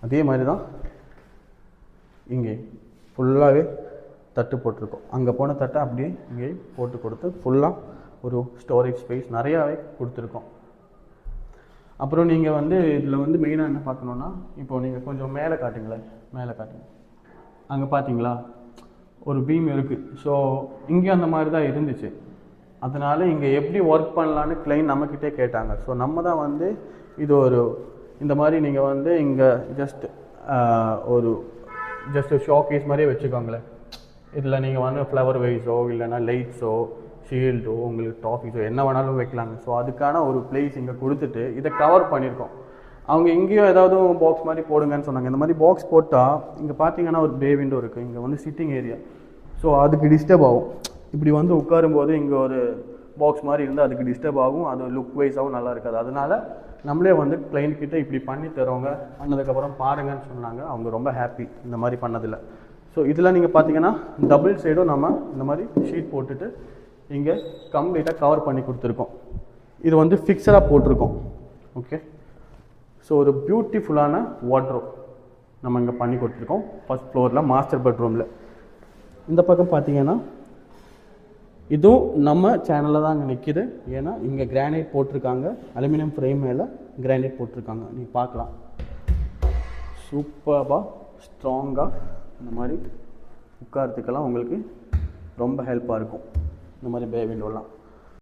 அதே மாதிரி தான் இங்கே ஃபுல்லாகவே தட்டு போட்டிருக்கோம். அங்கே போன தட்டை அப்படியே இங்கே போட்டு கொடுத்து ஃபுல்லாக ஒரு ஸ்டோரேஜ் ஸ்பேஸ் நிறையாவே கொடுத்துருக்கோம். அப்புறம் நீங்கள் வந்து இதில் வந்து மெயினாக என்ன பார்க்கணுன்னா, இப்போது நீங்கள் கொஞ்சம் மேலே காட்டுங்களேன், மேலே காட்டுங்க. அங்கே பார்த்தீங்களா ஒரு பீம் இருக்குது. ஸோ இங்கே அந்த மாதிரி தான் இருந்துச்சு. அதனால் இங்கே எப்படி ஒர்க் பண்ணலான்னு கிளைண்ட் நம்மக்கிட்டே கேட்டாங்க. ஸோ நம்ம தான் வந்து இது ஒரு இந்த மாதிரி நீங்கள் வந்து இங்கே ஒரு ஷோகேஸ் மாதிரியே வச்சுக்கோங்களேன். இதில் நீங்கள் வந்து ஃப்ளவர் வைஸோ இல்லைனா லைட்ஸோ ஷீல்டோ உங்களுக்கு டாஃபிஸோ என்ன வேணாலும் வைக்கலாங்க. ஸோ அதுக்கான ஒரு பிளேஸ் இங்கே கொடுத்துட்டு இதை கவர் பண்ணியிருக்கோம். அவங்க இங்கேயோ ஏதாவது பாக்ஸ் மாதிரி போடுங்கன்னு சொன்னாங்க. இந்த மாதிரி பாக்ஸ் போட்டால் இங்கே பார்த்தீங்கன்னா ஒரு பே விண்டோ இருக்குது. இங்கே வந்து சிட்டிங் ஏரியா. ஸோ அதுக்கு டிஸ்டர்ப் ஆகும். இப்படி வந்து உட்காரும்போது இங்கே ஒரு பாக்ஸ் மாதிரி இருந்தால் அதுக்கு டிஸ்டர்ப் ஆகும். அது லுக் வைஸாகவும் நல்லா இருக்காது. அதனால் நம்மளே வந்து கிளைண்ட் கிட்டே இப்படி பண்ணி தரோங்க, பண்ணதுக்கப்புறம் பாருங்கன்னு சொன்னாங்க. அவங்க ரொம்ப ஹாப்பி இந்த மாதிரி பண்ணதில்லை. ஸோ இதில் நீங்கள் பார்த்தீங்கன்னா டபுள் சைடும் நம்ம இந்த மாதிரி ஷீட் போட்டுட்டு இங்கே கம்ப்ளீட்டாக கவர் பண்ணி கொடுத்துருக்கோம். இது வந்து ஃபிக்ஸடாக போட்டிருக்கோம். ஓகே, ஸோ ஒரு பியூட்டிஃபுல்லான வார்ட்ரோப் நம்ம இங்கே பண்ணி கொடுத்துருக்கோம் ஃபஸ்ட் ஃப்ளோரில் மாஸ்டர் பெட்ரூமில். இந்த பக்கம் பார்த்தீங்கன்னா இதுவும் நம்ம சேனலில் தான் அங்கே நிற்கிது. ஏன்னா இங்கே கிரானைட் போட்டிருக்காங்க, அலுமினியம் ஃப்ரேம் மேலே கிரானைட் போட்டிருக்காங்க. நீங்கள் பார்க்கலாம் சூப்பராக ஸ்ட்ராங்காக இந்த மாதிரி உட்காரத்துக்கெல்லாம் உங்களுக்கு ரொம்ப ஹெல்ப்பாக இருக்கும். இந்த மாதிரி பே விண்டோலாம்